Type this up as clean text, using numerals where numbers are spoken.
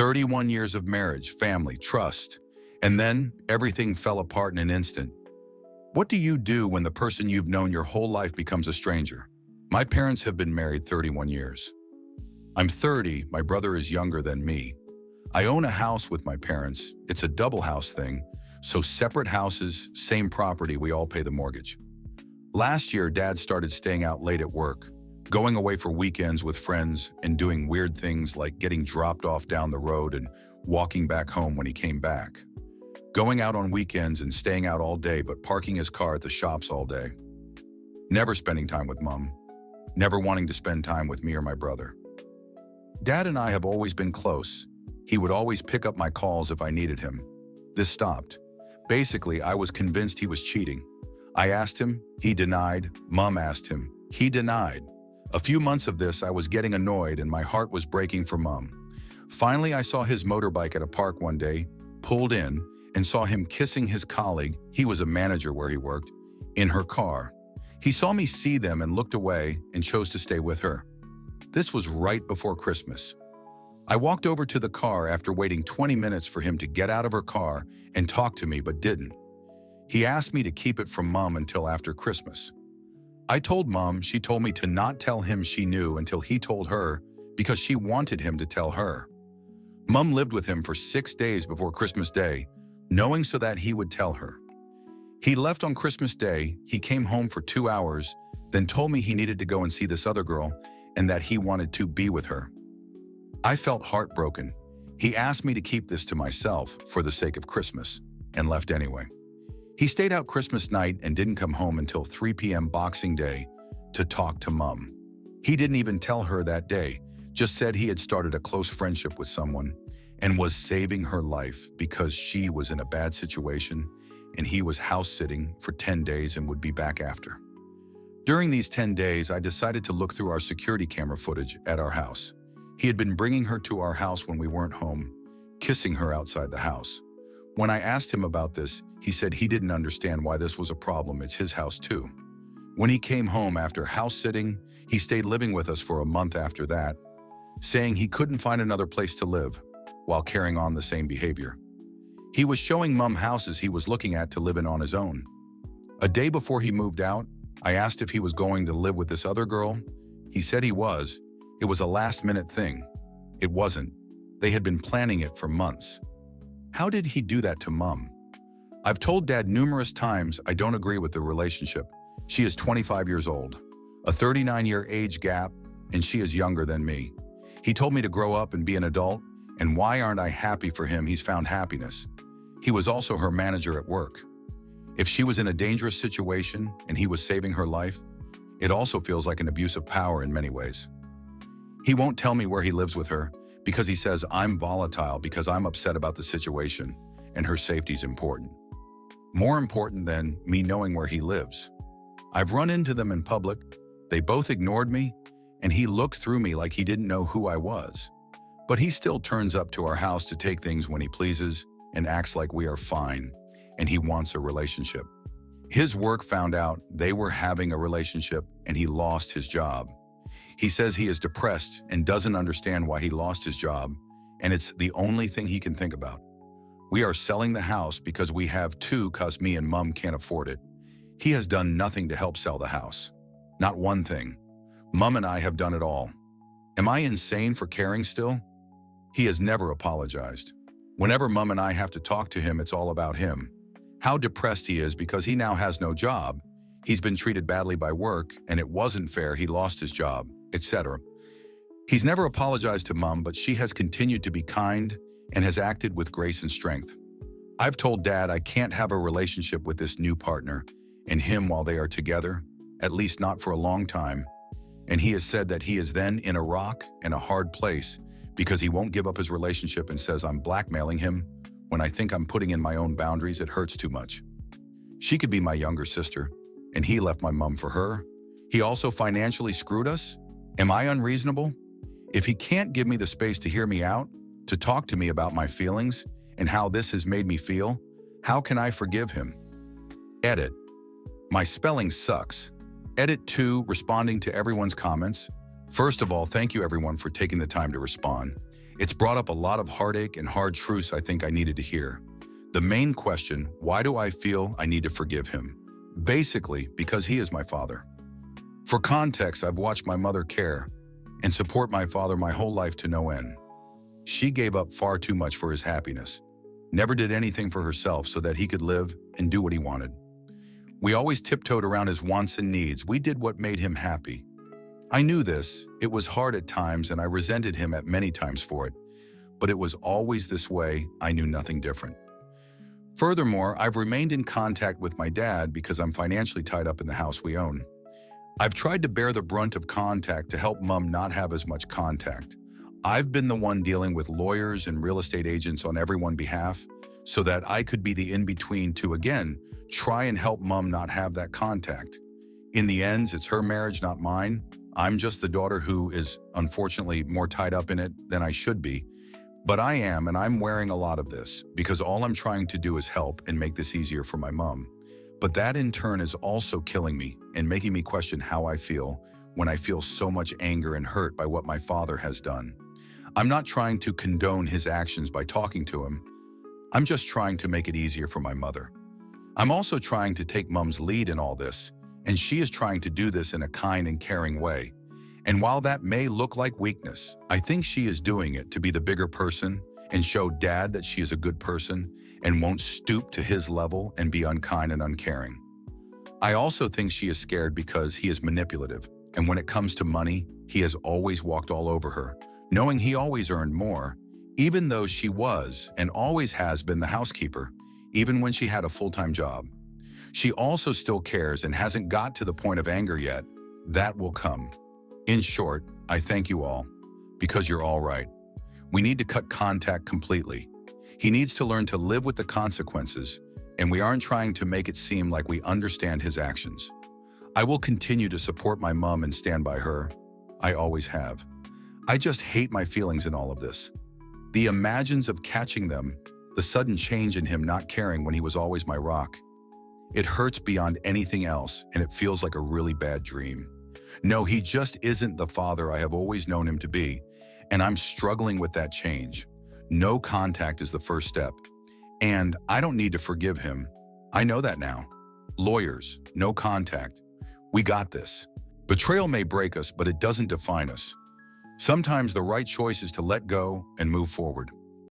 31 years of marriage, family, trust, and then everything fell apart in an instant. What do you do when the person you've known your whole life becomes a stranger? My parents have been married 31 years. I'm 30, my brother is younger than me. I own a house with my parents. It's a double house thing, so separate houses, same property, we all pay the mortgage. Last year, Dad started staying out late at work, going away for weekends with friends and doing weird things like getting dropped off down the road and walking back home when he came back. Going out on weekends and staying out all day but parking his car at the shops all day. Never spending time with Mom. Never wanting to spend time with me or my brother. Dad and I have always been close. He would always pick up my calls if I needed him. This stopped. Basically, I was convinced he was cheating. I asked him, he denied. Mom asked him, he denied. A few months of this, I was getting annoyed and my heart was breaking for Mom. Finally, I saw his motorbike at a park one day, pulled in, and saw him kissing his colleague, he was a manager where he worked, in her car. He saw me see them and looked away and chose to stay with her. This was right before Christmas. I walked over to the car after waiting 20 minutes for him to get out of her car and talk to me, but didn't. He asked me to keep it from Mom until after Christmas. I told Mom, she told me to not tell him she knew until he told her because she wanted him to tell her. Mom lived with him for 6 days before Christmas Day, knowing so that he would tell her. He left on Christmas Day, he came home for 2 hours, then told me he needed to go and see this other girl and that he wanted to be with her. I felt heartbroken. He asked me to keep this to myself for the sake of Christmas and left anyway. He stayed out Christmas night and didn't come home until 3 p.m. Boxing Day to talk to Mom. He didn't even tell her that day, just said he had started a close friendship with someone and was saving her life because she was in a bad situation and he was house sitting for 10 days and would be back after. During these 10 days, I decided to look through our security camera footage at our house. He had been bringing her to our house when we weren't home, kissing her outside the house. When I asked him about this, he said he didn't understand why this was a problem. It's his house too. When he came home after house sitting, he stayed living with us for a month after that, saying he couldn't find another place to live while carrying on the same behavior. He was showing Mom houses he was looking at to live in on his own. A day before he moved out, I asked if he was going to live with this other girl. He said he was. It was a last-minute thing. It wasn't. They had been planning it for months. How did he do that to Mom? I've told Dad numerous times I don't agree with the relationship. She is 25 years old, a 39-year age gap, and she is younger than me. He told me to grow up and be an adult, and why aren't I happy for him? He's found happiness. He was also her manager at work. If she was in a dangerous situation and he was saving her life, it also feels like an abuse of power in many ways. He won't tell me where he lives with her because he says I'm volatile because I'm upset about the situation and her safety's important. More important than me knowing where he lives. I've run into them in public. They both ignored me, and he looked through me like he didn't know who I was. But he still turns up to our house to take things when he pleases and acts like we are fine, and he wants a relationship. His work found out they were having a relationship and he lost his job. He says he is depressed and doesn't understand why he lost his job, and it's the only thing he can think about. We are selling the house because we have to cause me and Mom can't afford it. He has done nothing to help sell the house. Not one thing. Mom and I have done it all. Am I insane for caring still? He has never apologized. Whenever Mom and I have to talk to him, it's all about him. How depressed he is because he now has no job. He's been treated badly by work, and it wasn't fair, he lost his job, etc. He's never apologized to Mom, but she has continued to be kind and has acted with grace and strength. I've told Dad I can't have a relationship with this new partner and him while they are together, at least not for a long time. And he has said that he is then in a rock and a hard place because he won't give up his relationship and says I'm blackmailing him. When I think I'm putting in my own boundaries, it hurts too much. She could be my younger sister, and he left my Mom for her. He also financially screwed us. Am I unreasonable? If he can't give me the space to hear me out, to talk to me about my feelings and how this has made me feel, how can I forgive him? Edit. My spelling sucks. Edit 2, responding to everyone's comments. First of all, thank you everyone for taking the time to respond. It's brought up a lot of heartache and hard truths I think I needed to hear. The main question, why do I feel I need to forgive him? Basically, because he is my father. For context, I've watched my mother care and support my father my whole life to no end. She gave up far too much for his happiness, never did anything for herself so that he could live and do what he wanted. We always tiptoed around his wants and needs. We did what made him happy. I knew this. It was hard at times and I resented him at many times for it. But it was always this way. I knew nothing different. Furthermore, I've remained in contact with my dad because I'm financially tied up in the house we own. I've tried to bear the brunt of contact to help Mom not have as much contact. I've been the one dealing with lawyers and real estate agents on everyone's behalf so that I could be the in-between to, again, try and help Mom not have that contact. In the end, it's her marriage, not mine. I'm just the daughter who is, unfortunately, more tied up in it than I should be. But I am, and I'm wearing a lot of this because all I'm trying to do is help and make this easier for my mom. But that in turn is also killing me and making me question how I feel when I feel so much anger and hurt by what my father has done. I'm not trying to condone his actions by talking to him. I'm just trying to make it easier for my mother. I'm also trying to take Mom's lead in all this, and she is trying to do this in a kind and caring way. And while that may look like weakness, I think she is doing it to be the bigger person and show Dad that she is a good person and won't stoop to his level and be unkind and uncaring. I also think she is scared because he is manipulative, and when it comes to money, he has always walked all over her, knowing he always earned more, even though she was and always has been the housekeeper, even when she had a full-time job. She also still cares and hasn't got to the point of anger yet. That will come. In short, I thank you all, because you're all right. We need to cut contact completely. He needs to learn to live with the consequences, and we aren't trying to make it seem like we understand his actions. I will continue to support my mom and stand by her. I always have. I just hate my feelings in all of this. The imagines of catching them, the sudden change in him not caring when he was always my rock. It hurts beyond anything else, and it feels like a really bad dream. No, he just isn't the father I have always known him to be, and I'm struggling with that change. No contact is the first step, and I don't need to forgive him. I know that now. Lawyers, no contact. We got this. Betrayal may break us, but it doesn't define us. Sometimes the right choice is to let go and move forward.